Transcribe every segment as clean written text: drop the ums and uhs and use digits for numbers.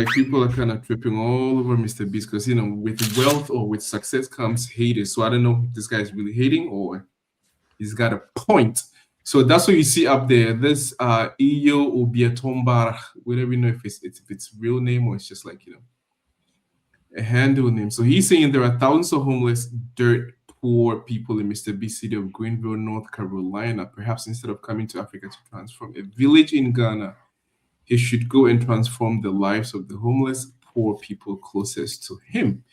like people are kind of tripping all over Mr. Beast because with wealth or with success comes haters. So I don't know if this guy is really hating or he's got a point. So that's what you see up there. This Iyo Obiatombar, we don't even know if it's real name or it's just like a handle name. So he's saying there are thousands of homeless, dirt poor people in Mr. B city of Greenville, North Carolina. Perhaps instead of coming to Africa to transform a village in Ghana, he should go and transform the lives of the homeless, poor people closest to him.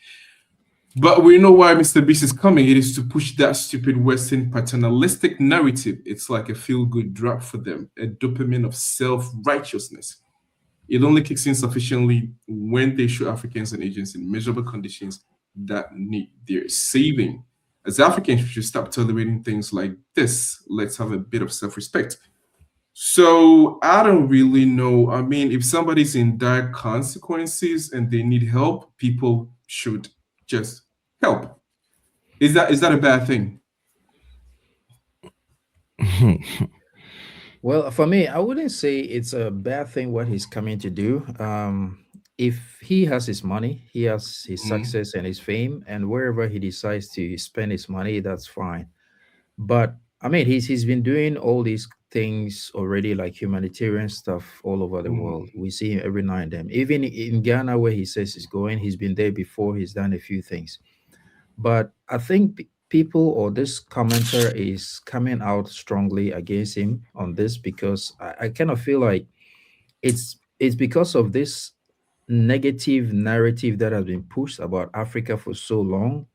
But we know why Mr. Beast is coming. It is to push that stupid Western paternalistic narrative. It's like a feel-good drug for them, a dopamine of self-righteousness. It only kicks in sufficiently when they show Africans and Asians in miserable conditions that need their saving. As Africans, we should stop tolerating things like this. Let's have a bit of self-respect. So I don't really know. I mean, if somebody's in dire consequences and they need help, people should just help. Is that a bad thing? Well, for me, I wouldn't say it's a bad thing what he's coming to do. If he has his money, he has his Mhm. success and his fame, and wherever he decides to spend his money, that's fine. But I mean, he's been doing all these things already, like humanitarian stuff all over the Mhm. world. We see him every now and then. Even in Ghana, where he says he's going, he's been there before. He's done a few things. But I think people or this commenter is coming out strongly against him on this because I kind of feel like it's because of this negative narrative that has been pushed about Africa for so long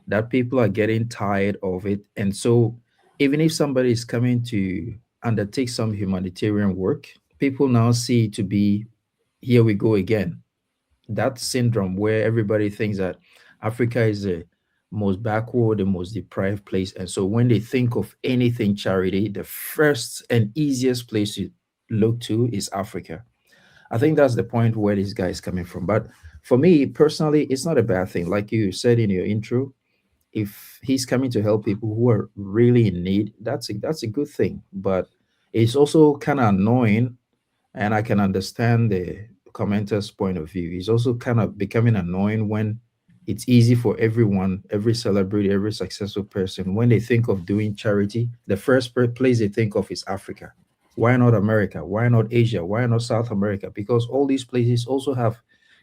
that people are getting tired of it. And so, even if somebody is coming to undertake some humanitarian work, people now see it to be here we go again. That syndrome where everybody thinks that Africa is the most backward, the most deprived place. And so, when they think of anything charity, the first and easiest place to look to is Africa. I think that's the point where this guy is coming from. But for me personally, it's not a bad thing. Like you said in your intro, if he's coming to help people who are really in need, that's a good thing. But it's also kind of annoying, and I can understand the commenter's point of view. It's also kind of becoming annoying when it's easy for everyone, every celebrity, every successful person, when they think of doing charity, the first place they think of is Africa. Why not America? Why not Asia? Why not South America? Because all these places also have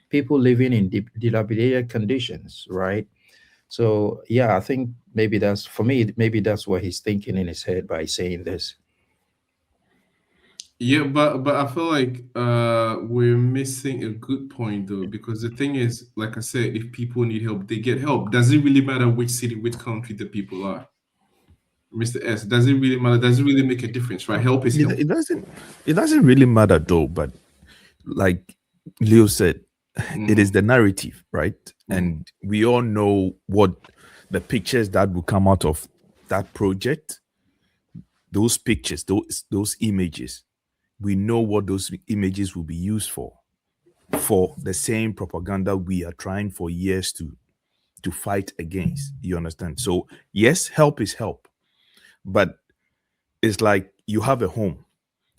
people living in dilapidated conditions, right? So yeah, I think maybe that's for me. Maybe that's what he's thinking in his head by saying this. Yeah, but I feel like we're missing a good point though, because the thing is, like I said, if people need help, they get help. Does it really matter which city, which country the people are? Mr. S, does it really matter? Does it really make a difference, right? Help is It, help. it doesn't. It doesn't really matter though. But like Leo said, it is Hmm. the narrative, right? Hmm. And we all know what the pictures that will come out of that project. Those pictures, those images. We know what those images will be used for the same propaganda we are trying for years to fight against. You understand? So yes, help is help, but it's like you have a home,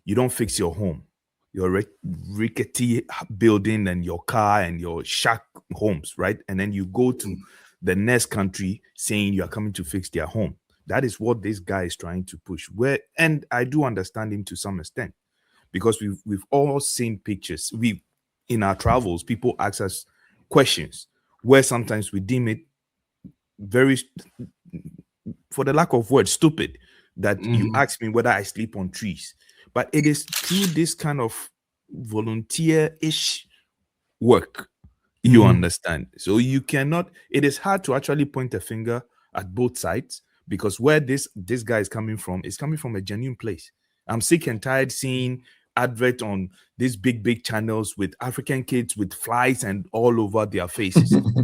you don't fix your home, your rickety building and your car and your shack homes, right? And then you go to the next country saying you are coming to fix their home. That is what this guy is trying to push. Where, and I do understand him to some extent, because we've all seen pictures. We, in our travels, people ask us questions where sometimes we deem it very, for the lack of words, stupid, that you Hmm. ask me whether I sleep on trees. But it is through this kind of volunteer-ish work, you Hmm. understand. So you cannot, it is hard to actually point a finger at both sides, because where this guy is coming from a genuine place. I'm sick and tired seeing advert on these big channels with African kids with flies and all over their faces. Hmm.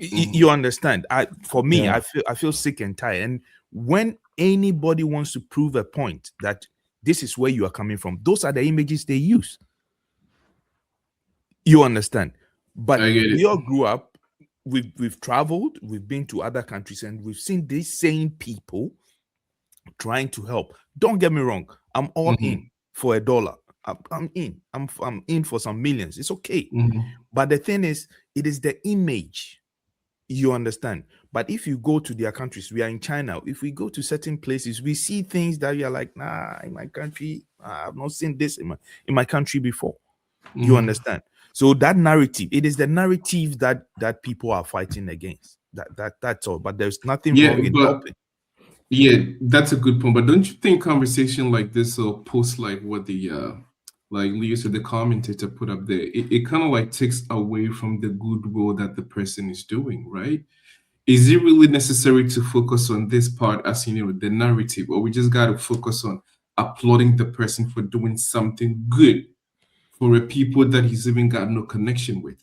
You understand? For me, Yeah. I feel sick and tired. And when anybody wants to prove a point that this is where you are coming from, those are the images they use. You understand? I But get it. we all grew up, we've traveled, we've been to other countries, and we've seen these same people trying to help. Don't get me wrong, I'm all in Hmm. for $1. I'm in. I'm in for some millions. It's okay. Mhm. But the thing is, it is the image. You understand? But if you go to their countries, we are in China. If we go to certain places, we see things that you're like, nah, in my country, I've not seen this in my country before. You Mhm. understand? So that narrative, it is the narrative that people are fighting against. That's all. But there's nothing Yeah, wrong in but helping. yeah, that's a good point. But don't you think conversation like this or post like what the like Leo said, the commentator put up there, it kind of like takes away from the goodwill that the person is doing, right? Is it really necessary to focus on this part as the narrative, or we just gotta focus on applauding the person for doing something good for a people that he's even got no connection with?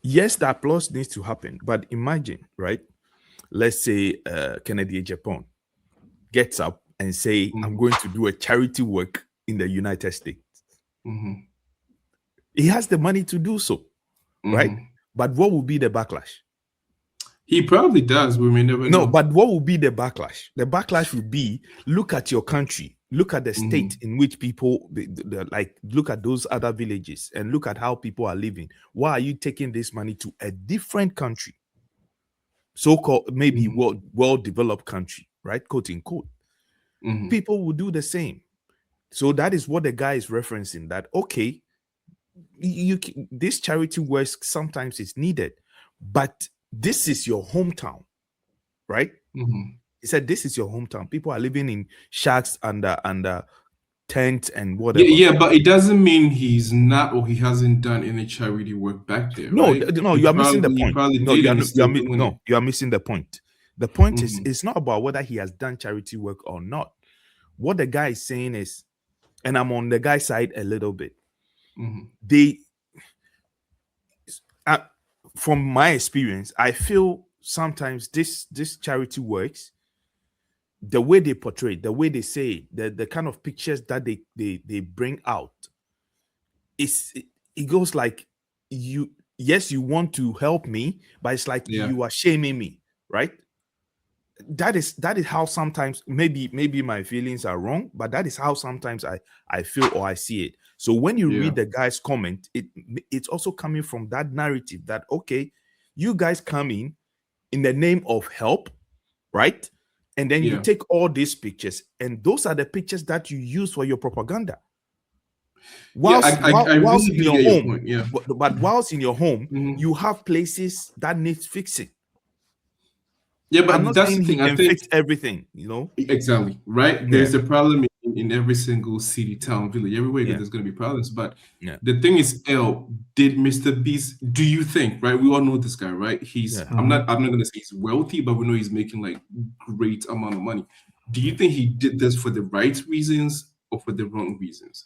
Yes, the applause needs to happen. But imagine, right? Let's say Kennedy Japan gets up and say, I'm going to do a charity work in the United States. Mhm. He has the money to do so, right? Mhm. But what will be the backlash? He probably does. We may never No, know. but what will be the backlash? The backlash will be, look at your country, look at the state in which people like, look at those other villages and look at how people are living. Why are you taking this money to a different country? So-called maybe well-developed country, right? Quote unquote. Mhm. People will do the same. So that is what the guy is referencing, that okay, this charity work sometimes is needed, but this is your hometown, right? Mhm. He said this is your hometown. People are living in shacks under tents and Yeah, whatever. yeah, but it doesn't mean he's not or he hasn't done any charity work back there, No, right? no, He you are missing the he point. probably No, did and he's still doing it. you are missing the point. The point is, Mhm. it's not about whether he has done charity work or not. What the guy is saying is, and I'm on the guy's side a little bit. Mhm. From my experience, I feel sometimes this charity works, the way they portray it, the way they say it, the kind of pictures that they bring out, it goes like, you want to help me, but it's like Yeah. you are shaming me, right? That is how sometimes, maybe my feelings are wrong, but that is how sometimes I feel or I see it. So when you Yeah. read the guy's comment, it's also coming from that narrative that, okay, you guys come in the name of help, right? And then you Yeah. take all these pictures, and those are the pictures that you use for your propaganda. Yeah, Whilst I whilst really in do your get your home, point. Yeah. but whilst in your home, Mhm. you have places that needs fixing. Yeah, I'm but not that's saying the he thing. I can think fix everything, you know. exactly right. Yeah, There's a problem in every single city, town, village, everywhere you go, yeah, there's going to be problems. But yeah, the thing is, did Mr. Beast? Do you think? Right, we all know this guy, right? He's. yeah. I'm Mhm. not. I'm not going to say he's wealthy, but we know he's making like great amount of money. Do you think he did this for the right reasons or for the wrong reasons?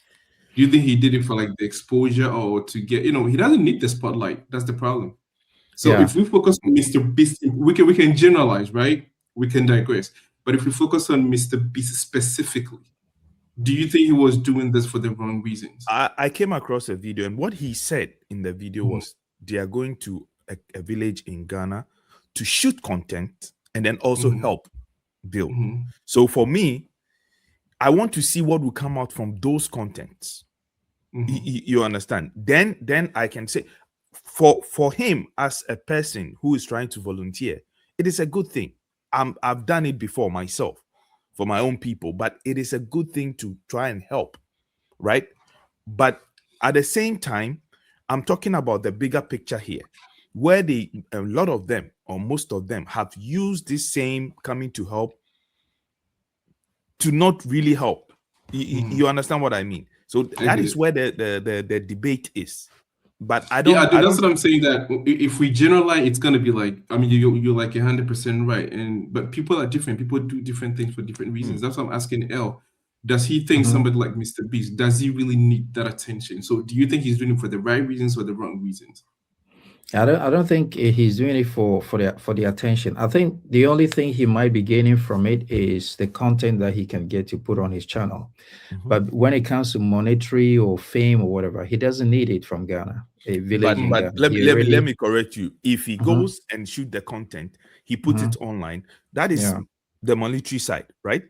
Do you think he did it for like the exposure or to get? He doesn't need the spotlight. That's the problem. So Yeah. if we focus on Mr. Beast, we can generalize, right? We can digress. But if we focus on Mr. Beast specifically, do you think he was doing this for the wrong reasons? I came across a video, and what he said in the video Mhm. was they are going to a village in Ghana to shoot content and then also Mhm. help build. Mhm. So for me, I want to see what will come out from those contents. Mhm. You understand? Then I can say, for him as a person who is trying to volunteer, it is a good thing. I've done it before myself for my own people, but it is a good thing to try and help, right? But at the same time, I'm talking about the bigger picture here, where a lot of them or most of them have used this same coming to help to not really help. You understand what I mean? So I that get is it. where the debate is. But Yeah, I that's don't. what I'm saying. That if we generalize, it's gonna be like, I mean, you're like 100% right. But people are different. People do different things for different reasons. That's why I'm asking L. Does he think Mhm. somebody like Mr. Beast, does he really need that attention? So do you think he's doing it for the right reasons or the wrong reasons? I don't think he's doing it for the attention. I think the only thing he might be gaining from it is the content that he can get to put on his channel. Mhm. But when it comes to monetary or fame or whatever, he doesn't need it from Ghana, a village in But Ghana. let me He let me let already. me correct you. If he Mhm. goes and shoot the content, he puts Mhm. it online. That is Yeah. the monetary side, right?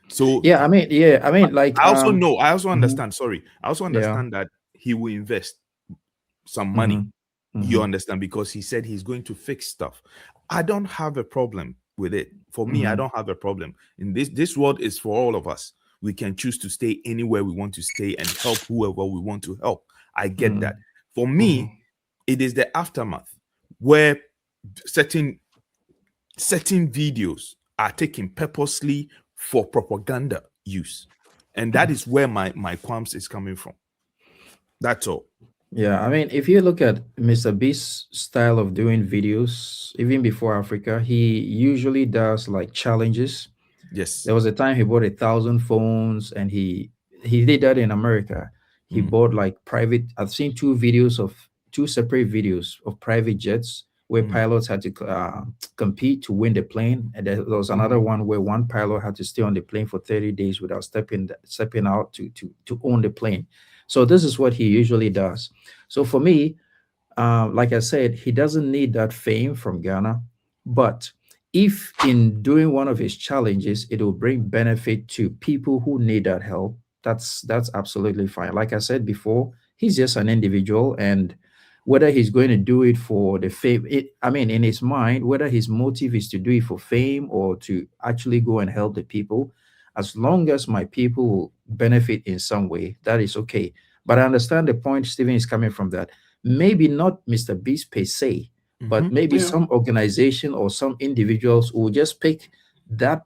So Yeah, I mean, like, I also know, I also mhm, understand. Sorry, I also yeah, understand that he will invest some money. mhm, You mhm, understand, because he said he's going to fix stuff. I don't have a problem with it. For me, I mhm, don't have a problem. In this world is for all of us. We can choose to stay anywhere we want to stay and help whoever we want to help. I get that. mhm, For Mhm. me, it is the aftermath where certain videos are taken purposely for propaganda use, and that is where my qualms is coming from. That's all. yeah. I mean, if you look at Mr. Beast's style of doing videos, even before Africa, he usually does like challenges. Yes. There was a time he bought 1,000 phones, and he did that in America. He Mm, bought like private. I've seen two separate videos of private jets where mm, pilots had to compete to win the plane, and there was another Mhm. one where one pilot had to stay on the plane for 30 days without stepping out to own the plane. So this is what he usually does. So for me, like I said, he doesn't need that fame from Ghana. But if in doing one of his challenges, it will bring benefit to people who need that help, that's absolutely fine. Like I said before, he's just an individual, and whether he's going to do it for the fame, I mean, in his mind, whether his motive is to do it for fame or to actually go and help the people, as long as my people will benefit in some way, that is okay. But I understand the point Stephen is coming from, that maybe not Mr. Beast per se, but mhm. maybe Yeah. some organization or some individuals will just pick that.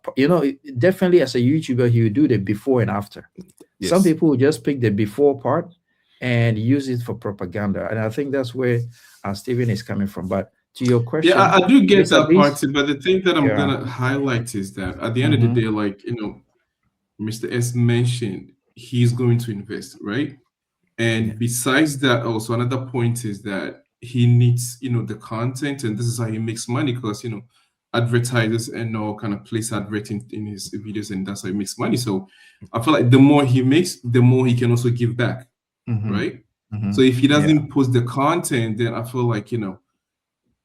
Definitely as a YouTuber, he will do the before and after. Some Yes. people will just pick the before part and use it for propaganda. And I think that's where Stephen is coming from. But to your Yeah, question, I do get Mr. that part Beast, too, but the thing that I'm yeah. gonna highlight is that at the end of the Mm-hmm, day, like Mr. S mentioned, he's going to invest, right? Yeah. And besides that, also another point is that he needs, the content, and this is how he makes money because advertisers and all kind of place advert in his videos, and that's how he makes money. So I feel like the more he makes, the more he can also give back, mm-hmm, right? mm-hmm. So if he Yeah. doesn't post the content, then I feel like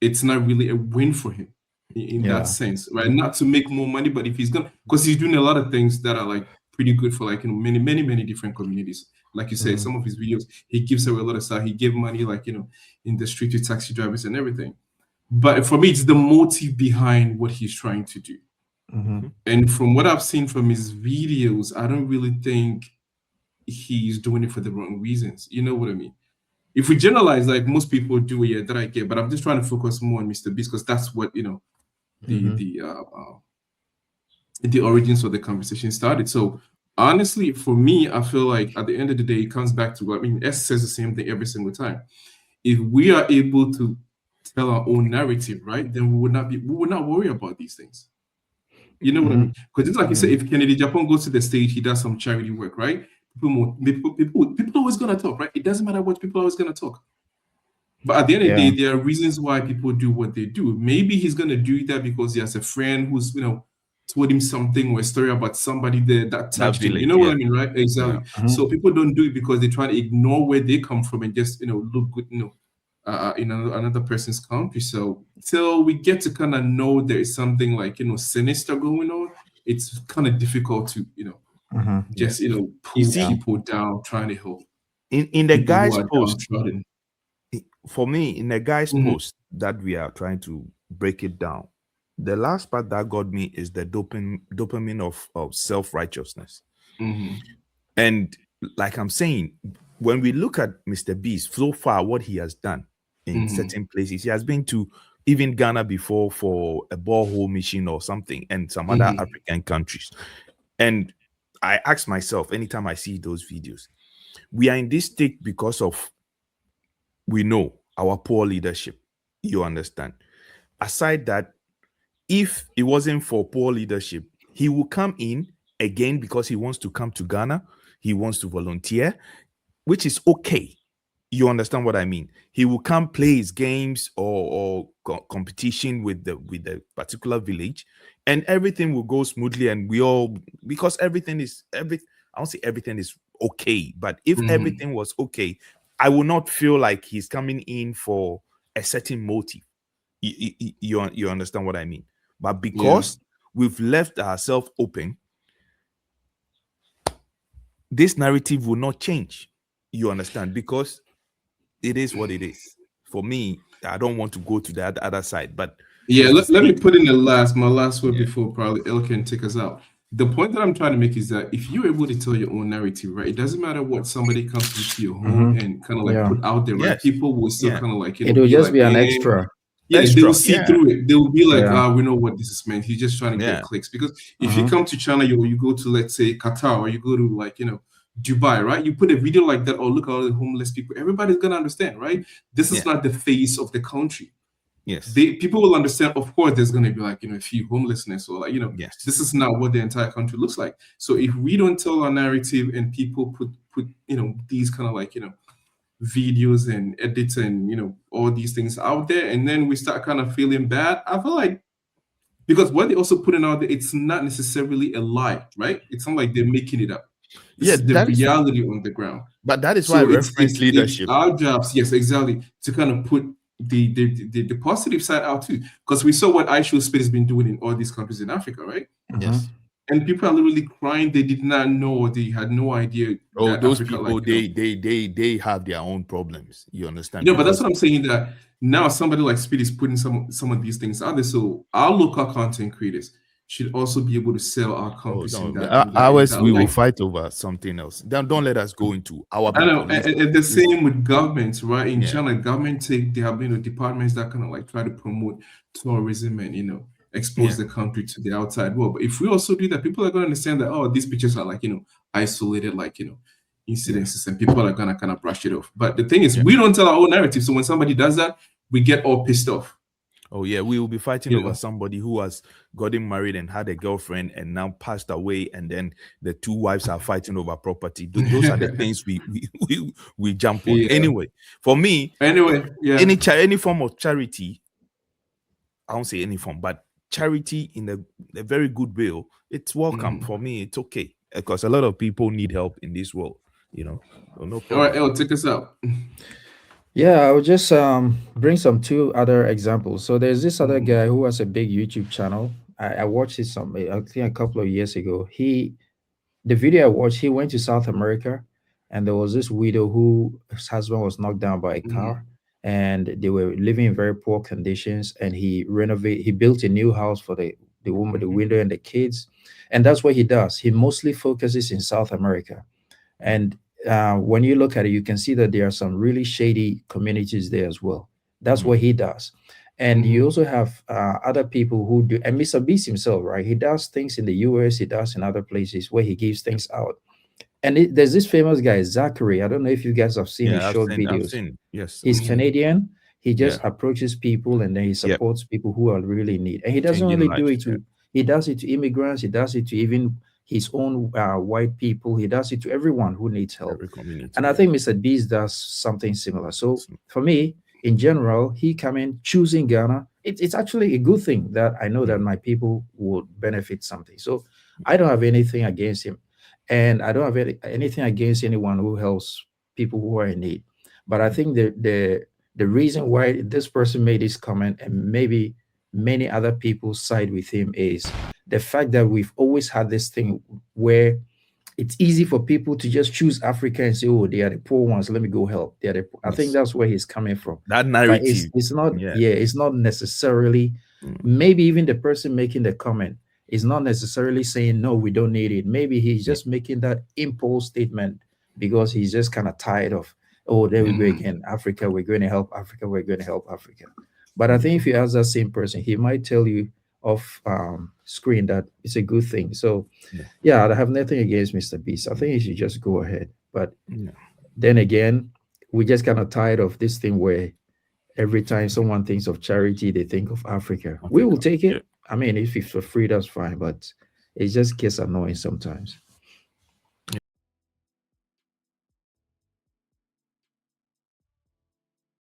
it's not really a win for him in that Yeah. sense, right? Not to make more money, but if he's gonna, because he's doing a lot of things that are like pretty good for like many many many different communities. Like you said, Mm-hmm, some of his videos he gives away a lot of stuff. He gave money like in the street to taxi drivers and everything. But for me, it's the motive behind what he's trying to do. mm-hmm, Mhm. And from what I've seen from his videos, I don't really think he's doing it for the wrong reasons. You know what I mean? If we generalize, like most people do, yeah, that I get. But I'm just trying to focus more on Mr. Beast because that's what the mm-hmm, the uh, uh, the origins of the conversation started. So honestly, for me, I feel like at the end of the day, it comes back to, I mean, S says the same thing every single time. If we are able to tell our own narrative, right, then we would not worry about these things. You know what I mm-hmm, mean? Because it's like you mm-hmm. say, if Kennedy Japan goes to the stage, he does some charity work, right? People are always gonna talk, right? It doesn't matter what, people are always gonna talk. But at the end of Yeah. the day, there are reasons why people do what they do. Maybe he's gonna do that because he has a friend who's told him something or a story about somebody there that That touched him. You village. know what Yeah. I mean, right? Yeah. Exactly. Mm-hmm, So people don't do it because they try to ignore where they come from and just look good, in another person's country. So till we get to kind of know there is something like sinister going on, it's kind of difficult to mm-hmm. Yeah. just You pull Yeah. see, people down, trying to help in the people who guy's are post, downtrodden. for me, in the guy's Mhm, post that we are trying to break it down, the last part that got me is the dopamine of self-righteousness. mhm, And like I'm saying, when we look at Mr. Beast so far, what he has done in mhm, certain places, he has been to even Ghana before for a borehole mission or something, and some other mhm, African countries. And I ask myself anytime I see those videos, we are in this state because of, we know, our poor leadership. You understand? Aside that, if it wasn't for poor leadership, he will come in again because he wants to come to Ghana. He wants to volunteer, which is okay. You understand what I mean? He will come play his games or competition with the particular village, and everything will go smoothly. And we all, because every I don't say everything is okay, but if mhm. everything was okay, I will not feel like he's coming in for a certain motive. You understand what I mean? But Yeah. because we've left ourselves open, this narrative will not change. You understand? Because it is what it is. For me, I don't want to go to that other side, but Yeah, it's let me the put in my last word Yeah. before probably El can take us out. The point that I'm trying to make is that if you're able to tell your own narrative, right, it doesn't matter what somebody comes into your home and kind of like Yeah. put out there, right? Yes. People will still Yeah. kind of like, It will be just like, be an eh. extra. Yeah, they Extra, will see yeah. through it. They will be like, Yeah. we know what this is meant. He's just trying to Yeah. get clicks. Because if you come to China, you go to, let's say, Qatar, or you go to like, Dubai, right? You put a video like that, or look at all the homeless people. Everybody's gonna understand, right? This is Yeah. not the face of the country. Yes. People will understand. Of course, there's gonna be like, a few homelessness, or like, Yes. this is not what the entire country looks like. So if we don't tell our narrative and people put these kind of like, videos and edits and all these things out there, and then we start kind of feeling bad, I feel like, because what they're also putting out there, it's not necessarily a lie, right? It's not like they're making it up. This is the that is- reality on the ground. But that is why So reference leadership. it's our jobs, yes, exactly, to kind of put the positive side out too, because we saw what iShowSpeed has been doing in all these countries in Africa, right? Yes. And people are literally crying. They did not know. They had no idea. Oh, that those Africa, people, like, they have their own problems. You understand? but that's Because- what I'm saying, that now somebody like Speed is putting some of these things out there. So our local content creators should also be able to sell our countries in that. Ours, we will light. fight over something else. Don't let us go into our. I know, people. and the same with governments, right? In Yeah. China, government they have departments that kind of like try to promote tourism and expose the country to the outside world. But if we also do that, people are going to understand that these pictures are like isolated, like incidences, and people are gonna kind of brush it off. But the thing is, we don't tell our own narrative. So when somebody does that, we get all pissed off. Oh yeah, we will be fighting over somebody who has gotten married and had a girlfriend and now passed away, and then the two wives are fighting over property. Those are the things we jump on. Yeah. Anyway, for me, yeah, any form of charity, I won't say any form, but charity in a very good will, it's welcome. For me, it's okay, because a lot of people need help in this world. So no problem. All right, El, take us out. Yeah, I will just bring two other examples. So there's this other guy who has a big YouTube channel. I watched it I think a couple of years ago. The video I watched, he went to South America, and there was this widow whose husband was knocked down by a car, and they were living in very poor conditions. And he built a new house for the woman, the widow, and the kids. And that's what he does. He mostly focuses in South America. And when you look at it, you can see that there are some really shady communities there as well. That's what he does. And you also have other people who do, and Mr. Beast himself, right? He does things in the US, he does in other places where he gives things out. And there's this famous guy, Zachary. I don't know if you guys have seen his short videos. Yes. He's Canadian. He just approaches people, and then he supports people who are really in need. And he doesn't really do it to, he does it to immigrants. He does it to even his own white people. He does it to everyone who needs help. And I think Mr. Beast does something similar. So for me, in general, he choosing Ghana. It's actually a good thing that I know that my people would benefit something. So I don't have anything against him, and I don't have anything against anyone who helps people who are in need. But I think the reason why this person made this comment, and maybe many other people side with him, is the fact that we've always had this thing where it's easy for people to just choose Africa and say, "Oh, they are the poor ones. Let me go help." They are the I think that's where he's coming from. That narrative. But it's not. It's not necessarily. Maybe even the person making the comment is not necessarily saying, "No, we don't need it." Maybe he's just making that impulse statement because he's just kind of tired of, "Oh, there we go again. Africa, we're going to help Africa. We're going to help Africa." But I think if you ask that same person, he might tell you off screen that it's a good thing. So I have nothing against Mr. Beast. I think he should just go ahead. But then again, we're just kind of tired of this thing where every time someone thinks of charity, they think of Africa. We will take it. I mean, if it's for free, that's fine, but it just gets annoying sometimes.